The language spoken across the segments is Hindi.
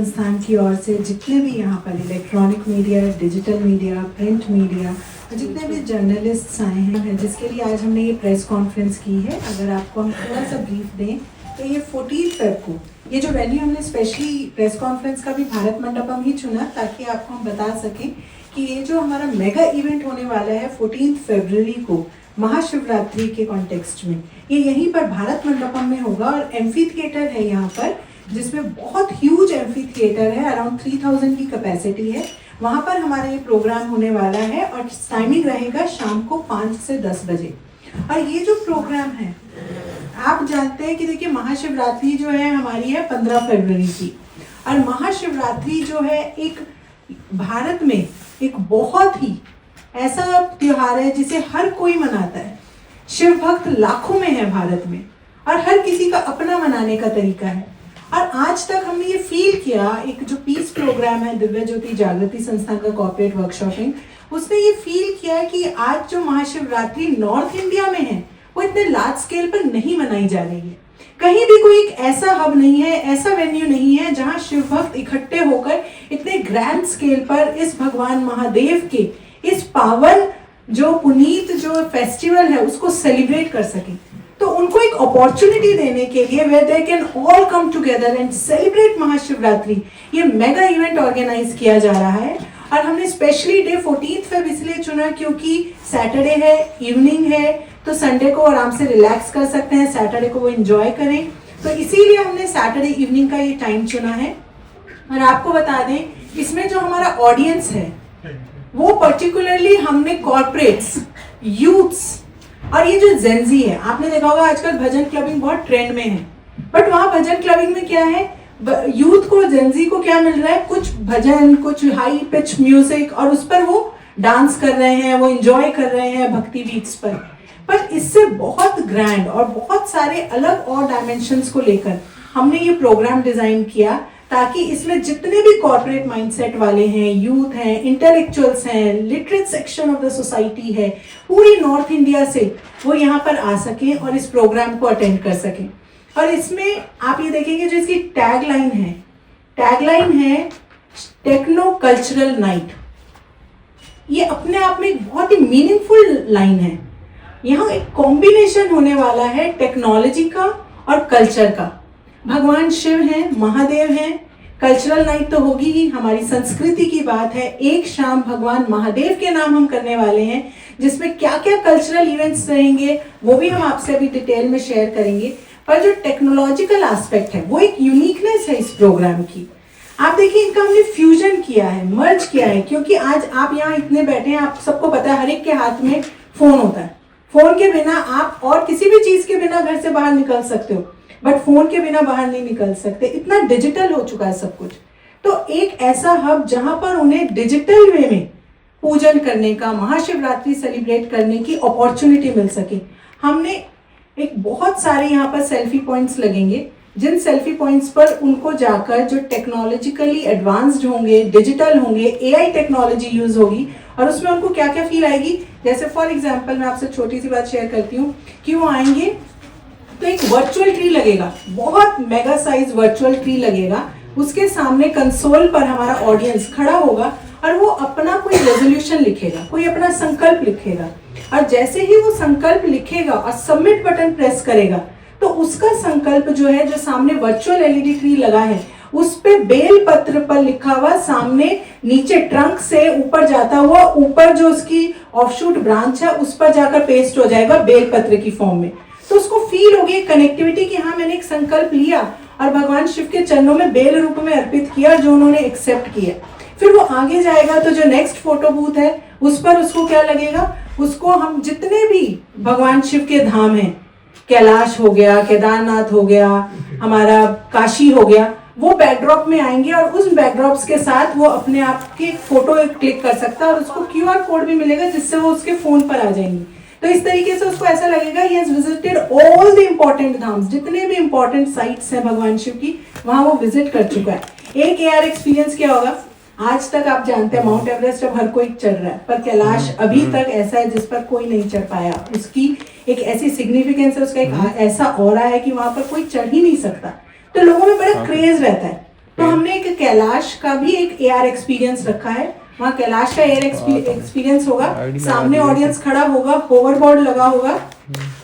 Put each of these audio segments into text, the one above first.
संस्थान की ओर से जितने भी यहाँ पर electronic media, digital media, print media, जितने भी जर्नलिस्ट्स आए हैं, जिसके लिए आज हमने ये प्रेस कॉन्फ्रेंस की है, अगर आपको हम थोड़ा सा ब्रीफ दें तो ये 14 फेब को ये जो वेन्यू हमने स्पेशली प्रेस कॉन्फ्रेंस का भी भारत मंडपम ही चुना ताकि आपको हम बता सकें कि ये जो हमारा मेगा इवेंट होने वाला है 14 फरवरी को महाशिवरात्रि के कॉन्टेक्स्ट में, ये यहीं पर भारत मंडपम में होगा और एम्फी थिएटर है यहाँ पर, जिसमें बहुत ह्यूज एम्फी थिएटर है, अराउंड 3000 की कैपेसिटी है। वहाँ पर हमारा ये प्रोग्राम होने वाला है और टाइमिंग रहेगा शाम को 5 से 10 बजे। और ये जो प्रोग्राम है, आप जानते हैं कि देखिए महाशिवरात्रि जो है हमारी है 15 फरवरी की, और महाशिवरात्रि जो है एक भारत में एक बहुत ही ऐसा त्योहार है जिसे हर कोई मनाता है। शिव भक्त लाखों में है भारत में और हर किसी का अपना मनाने का तरीका है। और आज तक हमने ये फील किया, एक जो पीस प्रोग्राम है दिव्य ज्योति जागृति संस्थान का कॉर्पोरेट वर्कशॉपिंग, उसने ये फील किया कि आज जो महाशिवरात्रि नॉर्थ इंडिया में है वो इतने लार्ज स्केल पर नहीं मनाई जा रही है। कहीं भी कोई एक ऐसा हब नहीं है, ऐसा वेन्यू नहीं है जहां शिव भक्त इकट्ठे होकर इतने ग्रैंड स्केल पर इस भगवान महादेव के इस पावन जो पुनीत जो फेस्टिवल है उसको सेलिब्रेट कर सके। तो उनको एक अपॉर्चुनिटी देने के लिए where they can all come together and celebrate Mahashivratri, ये मेगा इवेंट ऑर्गेनाइज किया जा रहा है। और हमने स्पेशली डे 14 फेब इसलिए चुना क्योंकि सैटरडे है, इवनिंग है, तो संडे को आराम से रिलैक्स कर सकते हैं, सैटरडे को वो एंजॉय करें, तो इसीलिए हमने सैटरडे इवनिंग का ये टाइम चुना है। और आपको बता दें इसमें जो हमारा ऑडियंस है वो पर्टिकुलरली हमने कॉर्पोरेट्स, यूथ्स और ये जो जेंजी है, आपने देखा होगा आजकल भजन क्लबिंग बहुत ट्रेंड में है, बट वहाँ भजन क्लबिंग में क्या है, यूथ को, जेंजी को क्या मिल रहा है, कुछ भजन, कुछ हाई पिच म्यूजिक और उस पर वो डांस कर रहे हैं, वो एंजॉय कर रहे हैं भक्ति बीट्स पर इससे बहुत ग्रैंड और बहुत सारे अलग और डायमेंशंस को लेकर हमने ये प्रोग्राम डिजाइन किया ताकि इसमें जितने भी कॉर्पोरेट माइंडसेट वाले हैं, यूथ हैं, इंटेलेक्चुअल्स हैं, literate section of the society है, पूरी नॉर्थ इंडिया से वो यहाँ पर आ सकें और इस प्रोग्राम को अटेंड कर सकें। और इसमें आप ये देखेंगे जो इसकी टैगलाइन है टेक्नो कल्चरल नाइट। ये अपने आप में एक बहुत ही मीनिंगफुल लाइन है। यहाँ एक कॉम्बिनेशन होने वाला है टेक्नोलॉजी का और कल्चर का। भगवान शिव हैं, महादेव हैं, कल्चरल नाइट तो होगी ही, हमारी संस्कृति की बात है। एक शाम भगवान महादेव के नाम हम करने वाले हैं जिसमें क्या क्या कल्चरल इवेंट्स रहेंगे वो भी हम आपसे अभी डिटेल में शेयर करेंगे। पर जो टेक्नोलॉजिकल एस्पेक्ट है वो एक यूनिकनेस है इस प्रोग्राम की। आप देखिए इनका हमने फ्यूजन किया है, मर्ज किया है, क्योंकि आज आप यहाँ इतने बैठे हैं, आप सबको पता है हर एक के हाथ में फोन होता है। फोन के बिना आप और किसी भी चीज के बिना घर से बाहर निकल सकते हो, बट फोन के बिना बाहर नहीं निकल सकते, इतना डिजिटल हो चुका है सब कुछ। तो एक ऐसा हब जहां पर उन्हें डिजिटल वे में पूजन करने का, महाशिवरात्रि सेलिब्रेट करने की अपॉर्चुनिटी मिल सके। हमने एक बहुत सारे यहाँ पर सेल्फी पॉइंट्स लगेंगे, जिन सेल्फी पॉइंट्स पर उनको जाकर जो टेक्नोलॉजिकली एडवांस्ड होंगे, डिजिटल होंगे, एआई टेक्नोलॉजी यूज होगी और उसमें उनको क्या क्या फील आएगी। जैसे फॉर एग्जांपल मैं आपसे छोटी सी बात शेयर करती हूँ कि वो आएंगे तो एक वर्चुअल ट्री लगेगा, बहुत मेगा साइज वर्चुअल ट्री लगेगा, उसके सामने कंसोल पर हमारा ऑडियंस खड़ा होगा और वो अपना कोई रेजोल्यूशन लिखेगा, कोई अपना संकल्प लिखेगा, और जैसे ही वो संकल्प लिखेगा और सबमिट बटन प्रेस करेगा तो उसका संकल्प जो है, जो सामने वर्चुअल एलईडी ट्री लगा है उस पे बेल पत्र पर लिखा हुआ सामने नीचे ट्रंक से ऊपर जाता हुआ, ऊपर जो उसकी ऑफशूट ब्रांच है उस पर जाकर पेस्ट हो जाएगा बेल पत्र की फॉर्म में। तो उसको फील होगी कनेक्टिविटी कि हाँ मैंने एक संकल्प लिया और भगवान शिव के चरणों में बेल रूप में अर्पित किया जो उन्होंने एक्सेप्ट किया। फिर वो आगे जाएगा तो जो नेक्स्ट फोटो बूथ है उस पर उसको क्या लगेगा, उसको हम जितने भी भगवान शिव के धाम हैं, कैलाश हो गया, केदारनाथ हो गया, हमारा काशी हो गया, वो बैकड्रॉप में आएंगे और उस बैकड्रॉप्स के साथ वो अपने आप की फोटो क्लिक कर सकता है और उसको क्यूआर कोड भी मिलेगा जिससे वो उसके फोन पर आ जाएंगी। तो इस तरीके से उसको ऐसा लगेगा ही has visited all the important धाम्स, जितने भी इम्पोर्टेंट साइट्स हैं भगवान शिव की वहां वो विजिट कर चुका है। एक एआर एक्सपीरियंस क्या होगा, आज तक आप जानते हैं माउंट एवरेस्ट अब हर कोई चढ़ रहा है, पर कैलाश अभी तक ऐसा है जिस पर कोई नहीं चढ़ पाया। उसकी एक ऐसी सिग्निफिकेंस है, उसका एक ऐसा ऑरा है कि वहां पर कोई चढ़ ही नहीं सकता। तो लोगों में बड़ा क्रेज रहता है। तो हमने एक कैलाश का भी एक AR एक्सपीरियंस रखा है। वहाँ कैलाश का AR एक्सपीरियंस होगा, सामने ऑडियंस खड़ा होगा, होवरबोर्ड लगा होगा,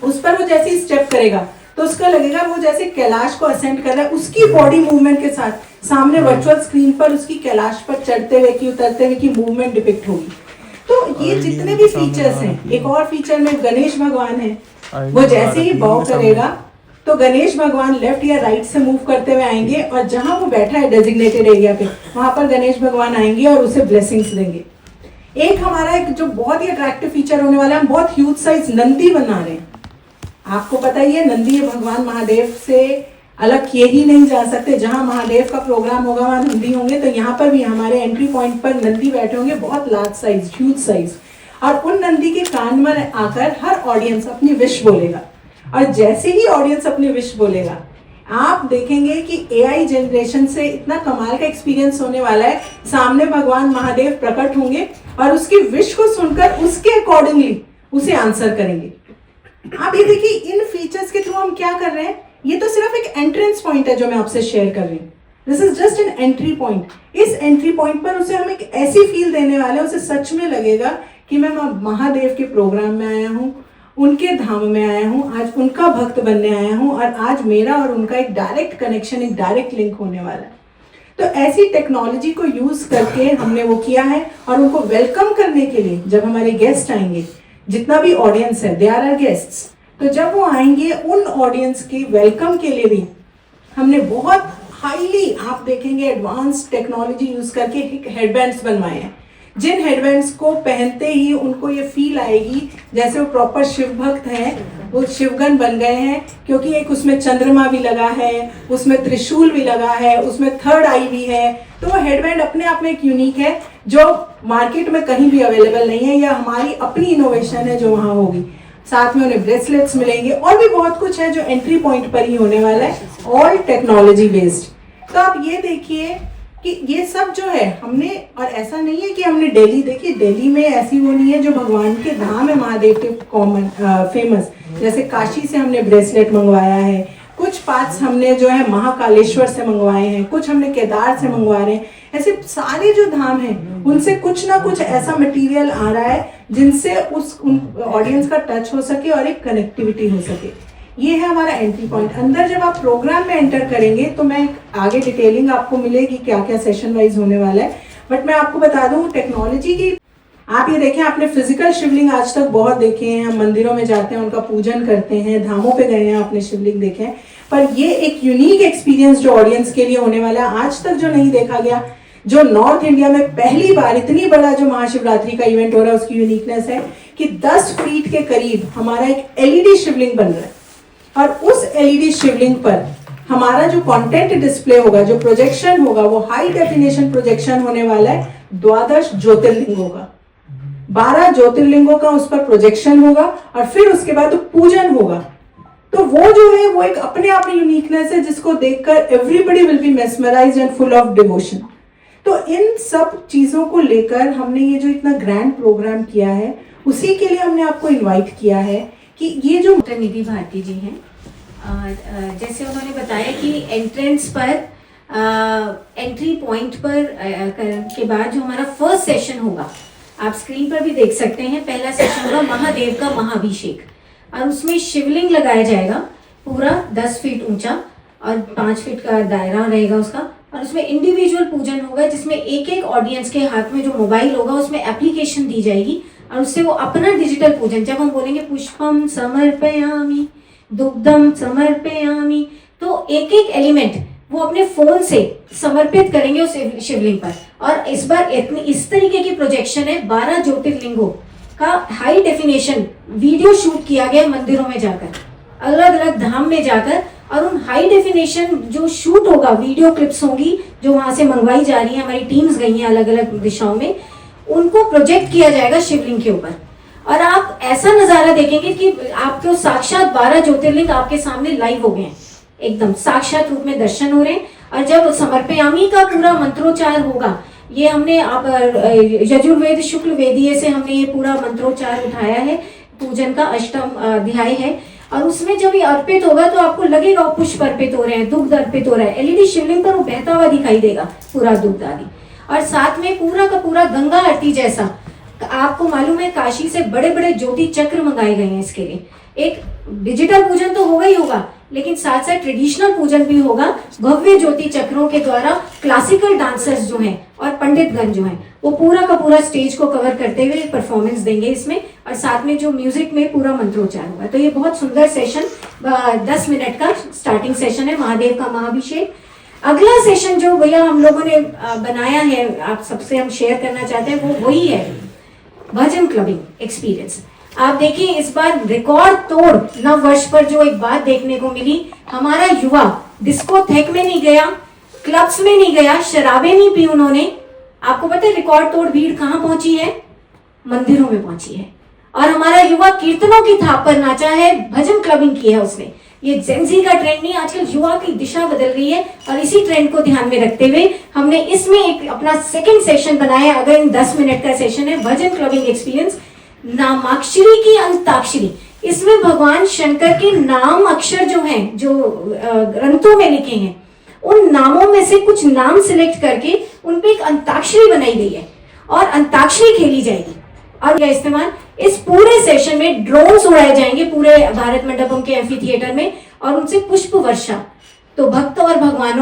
उस पर वो जैसे ही स्टेप करेगा तो उसका लगेगा वो जैसे कैलाश को असेंड कर रहा है, उसकी बॉडी मूवमेंट के साथ सामने वर्चुअल स्क्रीन पर उसकी कैलाश पर चढ़ते हुए की उतरते हुए की मूवमेंट डिपिक्ट होगी। तो ये जितने भी फीचर्स हैं, एक और फीचर में गणेश भगवान है, वो जैसे ही बाव करेगा तो गणेश भगवान लेफ्ट या राइट से मूव करते हुए आएंगे और जहां वो बैठा है डेजिग्नेटेड एरिया पे वहां पर गणेश भगवान आएंगे और उसे ब्लेसिंग्स देंगे। एक हमारा एक जो बहुत ही अट्रैक्टिव फीचर होने वाला है, हम बहुत ह्यूज साइज नंदी बना रहे हैं। आपको पता ही है नंदी भगवान महादेव से अलग किए ही नहीं जा सकते। जहां महादेव का प्रोग्राम होगा वहां नंदी होंगे, तो यहाँ पर भी हमारे एंट्री पॉइंट पर नंदी बैठे होंगे, बहुत लार्ज साइज, ह्यूज साइज। और उन नंदी के कान में आकर हर ऑडियंस अपनी विश बोलेगा, और जैसे ही ऑडियंस अपनी विश बोलेगा आप देखेंगे कि AI जनरेशन से इतना कमाल का एक्सपीरियंस होने वाला है। सामने भगवान महादेव प्रकट होंगे और उसकी विश को सुनकर उसके अकॉर्डिंगली उसे आंसर करेंगे। आप ये देखिए, इन फीचर्स के थ्रू हम क्या कर रहे हैं, ये तो सिर्फ एक एंट्रेंस पॉइंट है जो मैं आपसे शेयर कर रही हूँ। This is just an entry point. इस एंट्री पॉइंट पर उसे हम एक ऐसी फील देने वाले हैं, उसे सच में लगेगा कि मैं महादेव के प्रोग्राम में आया हूँ, उनके धाम में आया हूँ, आज उनका भक्त बनने आया हूँ, और आज मेरा और उनका एक डायरेक्ट कनेक्शन, एक डायरेक्ट लिंक होने वाला है। तो ऐसी टेक्नोलॉजी को यूज करके हमने वो किया है। और उनको वेलकम करने के लिए जब हमारे गेस्ट आएंगे, जितना भी ऑडियंस है, दे आर गेस्ट्स, तो जब वो आएंगे उन ऑडियंस की वेलकम के लिए भी हमने बहुत हाईली, आप देखेंगे, एडवांस टेक्नोलॉजी यूज करके हेडबैंड्स बनवाए हैं, जिन हेडबैंड्स को पहनते ही उनको ये फील आएगी जैसे वो प्रॉपर शिव भक्त हैं, वो शिवगन बन गए हैं। क्योंकि एक उसमें चंद्रमा भी लगा है, उसमें त्रिशूल भी लगा है, उसमें थर्ड आई भी है। तो वो हेडबैंड अपने आप में एक यूनिक है जो मार्केट में कहीं भी अवेलेबल नहीं है, या हमारी अपनी इनोवेशन है जो वहाँ होगी। साथ में उन्हें ब्रेसलेट्स मिलेंगे और भी बहुत कुछ है जो एंट्री पॉइंट पर ही होने वाला है, ऑल टेक्नोलॉजी बेस्ड। तो आप ये देखिए कि ये सब जो है हमने, और ऐसा नहीं है कि हमने दिल्ली, देखिए दिल्ली में ऐसी वो नहीं है, जो भगवान के धाम है महादेव के कॉमन फेमस, जैसे काशी से हमने ब्रेसलेट मंगवाया है, कुछ पार्ट्स हमने जो है महाकालेश्वर से मंगवाए हैं, कुछ हमने केदार से मंगवा रहे हैं। ऐसे सारे जो धाम हैं उनसे कुछ ना कुछ ऐसा मटेरियल आ रहा है जिनसे उस ऑडियंस का टच हो सके और एक कनेक्टिविटी हो सके। ये है हमारा एंट्री पॉइंट। अंदर जब आप प्रोग्राम में एंटर करेंगे तो मैं आगे डिटेलिंग आपको मिलेगी क्या क्या सेशन वाइज होने वाला है, बट मैं आपको बता दूं टेक्नोलॉजी की। आप ये देखें, आपने फिजिकल शिवलिंग आज तक बहुत देखे हैं, हम मंदिरों में जाते हैं, उनका पूजन करते हैं, धामों पे गए हैं, आपने शिवलिंग देखे हैं, पर ये एक यूनिक एक्सपीरियंस जो ऑडियंस के लिए होने वाला है, आज तक जो नहीं देखा गया, जो नॉर्थ इंडिया में पहली बार इतनी बड़ा जो महाशिवरात्रि का इवेंट हो रहा है, उसकी यूनिकनेस है कि 10 फीट के करीब हमारा एक LED शिवलिंग बन रहा है, और उस LED शिवलिंग पर हमारा जो कंटेंट डिस्प्ले होगा, जो प्रोजेक्शन होगा, वो हाई डेफिनेशन प्रोजेक्शन होने वाला है 12 ज्योतिर्लिंगों का। 12 ज्योतिर्लिंगों का उस पर प्रोजेक्शन होगा, और फिर उसके बाद तो पूजन होगा। तो वो जो है वो एक अपने आप में यूनिकनेस है जिसको देखकर everybody will be mesmerised and full of devotion. तो इन सब चीजों को लेकर हमने ये जो इतना ग्रैंड प्रोग्राम किया है, उसी के लिए हमने आपको इनवाइट किया है कि ये जो निधि भारती जी हैं, जैसे उन्होंने बताया कि एंट्रेंस पर, एंट्री पॉइंट पर के बाद जो हमारा फर्स्ट सेशन होगा, आप स्क्रीन पर भी देख सकते हैं, पहला सेशन होगा महादेव का महाअभिषेक, और उसमें शिवलिंग लगाया जाएगा पूरा 10 फीट ऊंचा, और 5 फीट का दायरा रहेगा उसका, और उसमें इंडिविजुअल पूजन होगा जिसमें एक एक ऑडियंस के हाथ में जो मोबाइल होगा उसमें एप्लीकेशन दी जाएगी, और उससे वो अपना डिजिटल पूजन, जब हम बोलेंगे पुष्पम समर्पयामि, दुग्धम समर्पयामि, तो एक एक एलिमेंट वो अपने फोन से समर्पित करेंगे उस शिवलिंग पर। और इस बार इस तरीके की प्रोजेक्शन है, 12 ज्योतिर्लिंगों का हाई डेफिनेशन वीडियो शूट किया गया मंदिरों में जाकर, अलग अलग धाम में जाकर, और उन हाई डेफिनेशन जो शूट होगा, वीडियो क्लिप्स होंगी जो वहां से मंगवाई जा रही है, हमारी टीम्स गई हैं अलग अलग दिशाओं में, उनको प्रोजेक्ट किया जाएगा शिवलिंग के ऊपर, और आप ऐसा नजारा देखेंगे कि आपको साक्षात 12 ज्योतिर्लिंग आपके सामने लाइव हो गए हैं, एकदम साक्षात रूप में दर्शन हो रहे हैं। और जब समर्पयामी का पूरा मंत्रोच्चार होगा, ये हमने आप यजुर्वेद शुक्ल वेदीय से हमने ये पूरा मंत्रोच्चार उठाया है, पूजन का 8वां अध्याय है, और उसमें जब ये अर्पित होगा तो आपको लगेगा वो पुष्प अर्पित हो रहे हैं, दुग्ध अर्पित हो रहा है। एलईडी शिवलिंग पर वो बहता हुआ दिखाई देगा पूरा दुग्ध आदि, और साथ में पूरा का पूरा गंगा आरती जैसा। आपको मालूम है काशी से बड़े बड़े ज्योति चक्र मंगाए गए हैं इसके लिए। एक डिजिटल पूजन तो होगा ही होगा, लेकिन साथ साथ ट्रेडिशनल पूजन भी होगा। भव्य ज्योति चक्रों के द्वारा क्लासिकल डांसर्स जो हैं और पंडितगण जो हैं वो पूरा का पूरा स्टेज को कवर करते हुए परफॉर्मेंस देंगे इसमें, और साथ में जो म्यूजिक में पूरा मंत्रोच्चार होगा। तो ये बहुत सुंदर सेशन 10 मिनट का स्टार्टिंग सेशन है महादेव का महाअभिषेक। अगला सेशन जो भैया हम लोगों ने बनाया है, आप सबसे हम शेयर करना चाहते हैं, वो वही है भजन क्लबिंग एक्सपीरियंस। आप देखिए इस बार रिकॉर्ड तोड़ नव वर्ष पर जो एक बात देखने को मिली, हमारा युवा डिस्कोथेक में नहीं गया, क्लब्स में नहीं गया, शराबें नहीं पी उन्होंने। आपको पता है रिकॉर्ड तोड़ भीड़ कहाँ पहुंची है? मंदिरों में पहुंची है। और हमारा युवा कीर्तनों की थाप पर नाचा है, भजन क्लबिंग की है उसने। ये जेंजी का ट्रेंड नहीं, आजकल युवा की दिशा बदल रही है, और इसी ट्रेंड को ध्यान में रखते हुए हमने इसमें एक अपना सेकंड सेशन बनाया। अगर इन 10 मिनट का सेशन है भजन क्लबिंग एक्सपीरियंस, नामाक्षरी की अंताक्षरी। इसमें भगवान शंकर के नाम अक्षर जो हैं, जो ग्रंथों में लिखे हैं, उन नामों में से कुछ नाम सिलेक्ट करके उन पे एक अंताक्षरी बनाई गई है और अंताक्षरी खेली जाएगी। और यह इस्तेमाल इस पूरे सेशन में ड्रोन्स उड़ाए जाएंगे पूरे भारत मंडपम के एम्फी थिएटर में, और उनसे पुष्प वर्षा। तो भक्त और भगवान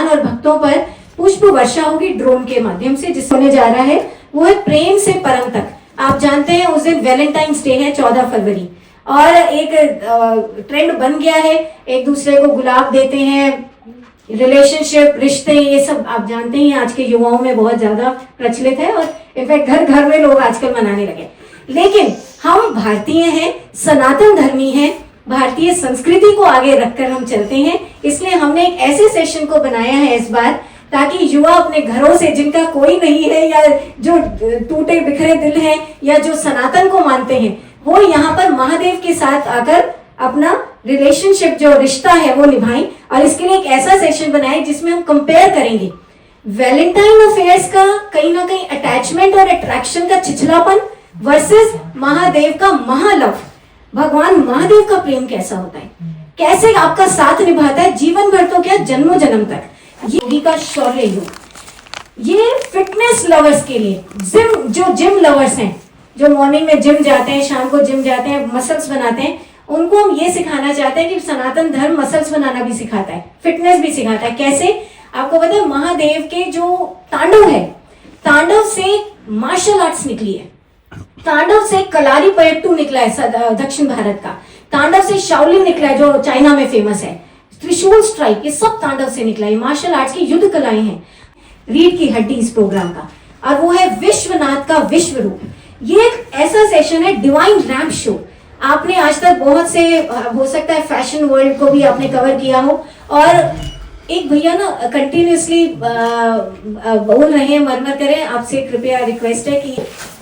और भक्तों पर पुष्प वर्षा होगी ड्रोन के माध्यम से। जिस होने जा रहा है वो है प्रेम से परम तक। आप जानते हैं उस दिन वैलेंटाइंस डे है 14 फरवरी, और एक ट्रेंड बन गया है, एक दूसरे को गुलाब देते हैं, रिलेशनशिप, रिश्ते, ये सब आप जानते हैं आज के युवाओं में बहुत ज्यादा प्रचलित है, और इनफैक्ट घर घर में लोग आजकल मनाने लगे। लेकिन हम भारतीय हैं, सनातन धर्मी हैं, भारतीय संस्कृति को आगे रखकर हम चलते हैं। इसलिए हमने एक ऐसे सेशन को बनाया है इस बार, ताकि युवा अपने घरों से, जिनका कोई नहीं है या जो टूटे बिखरे दिल हैं या जो सनातन को मानते हैं, वो यहाँ पर महादेव के साथ आकर अपना रिलेशनशिप, जो रिश्ता है, वो निभाएं। और इसके लिए एक ऐसा सेशन बनाए जिसमें हम कंपेयर करेंगे वैलेंटाइन अफेयर्स का कहीं ना कहीं अटैचमेंट और अट्रैक्शन का छिछलापन वर्सेस महादेव का महालव। भगवान महादेव का प्रेम कैसा होता है, कैसे आपका साथ निभाता है जीवन भर, तो क्या जन्मों जन्म तक। योगी का शौर्य योग, ये फिटनेस लवर्स के लिए, जिम लवर्स हैं, जो मॉर्निंग में जिम जाते हैं, शाम को जिम जाते हैं, मसल्स बनाते हैं, उनको हम ये सिखाना चाहते हैं कि सनातन धर्म मसल्स बनाना भी सिखाता है, फिटनेस भी सिखाता है। कैसे? आपको पता है महादेव के जो तांडव है, तांडव से मार्शल आर्ट्स निकली है, तांडव से कलारी पयट्टू निकला है दक्षिण भारत का, तांडव से शाओलिन निकला है जो चाइना में फेमस है, त्रिशूल स्ट्राइक, ये सब तांडव से निकला है। मार्शल आर्ट्स की युद्ध कलाएं हैं। रीढ़ की हड्डी इस प्रोग्राम का, और वो है विश्वनाथ का विश्व रूप। ये एक ऐसा सेशन है डिवाइन रैंप शो। आपने आज तक बहुत से, हो सकता है फैशन वर्ल्ड को भी आपने कवर किया हो, और एक भैया ना कंटिन्यूसली बोल रहे हैं, मरमर करें, आपसे कृपया रिक्वेस्ट है कि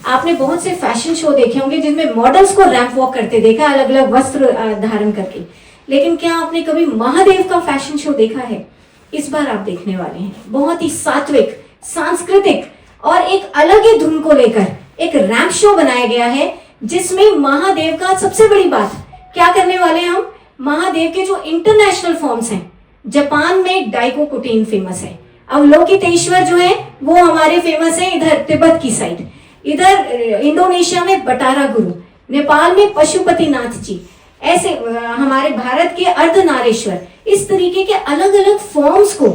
आपने बहुत से फैशन शो देखे होंगे जिनमें मॉडल्स को रैंप वॉक करते देखा, अलग अलग वस्त्र धारण करके, लेकिन क्या आपने कभी महादेव का फैशन शो देखा है? इस बार आप देखने वाले हैं। बहुत ही सात्विक, सांस्कृतिक और एक अलग ही धुन को लेकर एक रैंप शो बनाया गया है, जिसमें महादेव का सबसे बड़ी बात क्या करने वाले हैं हम, महादेव के जो इंटरनेशनल फॉर्म्स हैं, जापान में डाइकोकुटिन फेमस है, अवलोकितेश्वर जो है वो हमारे फेमस है इधर तिब्बत की साइड, इधर इंडोनेशिया में बटारा गुरु, नेपाल में पशुपतिनाथ जी, ऐसे हमारे भारत के अर्धनारेश्वर, इस तरीके के अलग अलग फॉर्म्स को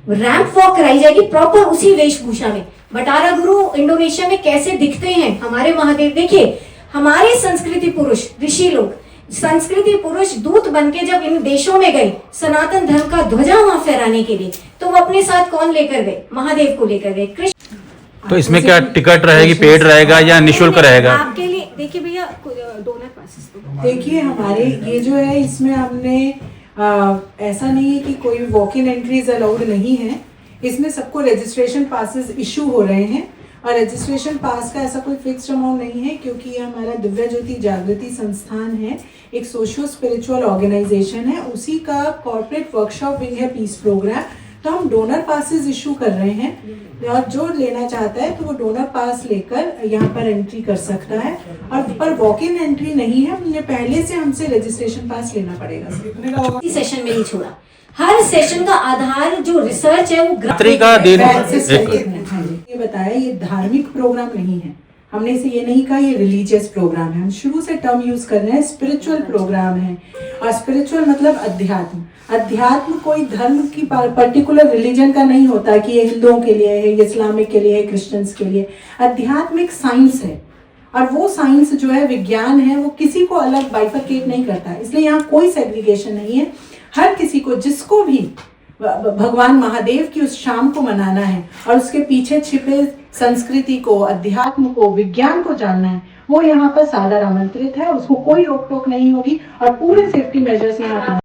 रैंप वॉक कराई जाएगी प्रॉपर उसी वेशभूषा में। बटारा गुरु इंडोनेशिया में कैसे दिखते हैं हमारे महादेव, देखिए हमारे संस्कृति पुरुष, ऋषि लोग, संस्कृति पुरुष दूत बनके जब इन देशों में गए सनातन धर्म का ध्वजा वहां फहराने के लिए, तो वो अपने साथ कौन लेकर गए? महादेव को लेकर गए। कृष्ण। तो इसमें क्या टिकट रहेगी, पेड रहेगा या निःशुल्क रहेगा? आपके लिए देखिए भैया, डोनर पासेस देखिए हमारे ये जो है, इसमें हमने ऐसा नहीं है कि कोई वॉक इन एंट्रीज अलाउड नहीं है। इसमें सबको रजिस्ट्रेशन पासेस इशू हो रहे हैं, और रजिस्ट्रेशन पास का ऐसा कोई फिक्स्ड अमाउंट नहीं है, क्योंकि ये हमारा दिव्य ज्योति जागृति संस्थान है, एक सोशियो स्पिरिचुअल ऑर्गेनाइजेशन है, उसी का कॉर्पोरेट वर्कशॉप विंग है पीस प्रोग्राम। तो हम डोनर पासेस इशू कर रहे हैं और जो लेना चाहता है तो वो डोनर पास लेकर यहाँ पर एंट्री कर सकता है। और पर वॉक इन एंट्री नहीं है, हमने पहले से हमसे रजिस्ट्रेशन पास लेना पड़ेगा। इस सेशन में नहीं छोड़ा। हर सेशन का आधार जो रिसर्च है वो रात्रि का दिन हाँ जी, ये बताया ये धार्मिक प्रोग्राम नहीं है, हमने इसे ये नहीं कहा ये रिलीजियस प्रोग्राम है। हम शुरू से टर्म यूज कर रहे हैं स्पिरिचुअल प्रोग्राम है। और स्पिरिचुअल मतलब अध्यात्म। अध्यात्म कोई धर्म की पर्टिकुलर रिलीजन का नहीं होता कि ये हिंदुओं के लिए है, ये इस्लामिक के लिए है, क्रिश्चियंस के लिए। अध्यात्म एक साइंस है और वो साइंस जो है विज्ञान है, वो किसी को अलग बाइफरकेट नहीं करता, इसलिए यहाँ कोई सेग्रीगेशन नहीं है। हर किसी को, जिसको भी भगवान महादेव की उस शाम को मनाना है और उसके पीछे छिपे संस्कृति को, अध्यात्म को, विज्ञान को जानना है, वो यहाँ पर सादर आमंत्रित है। उसको कोई रोक टोक नहीं होगी और पूरे सेफ्टी मेजर्स यहाँ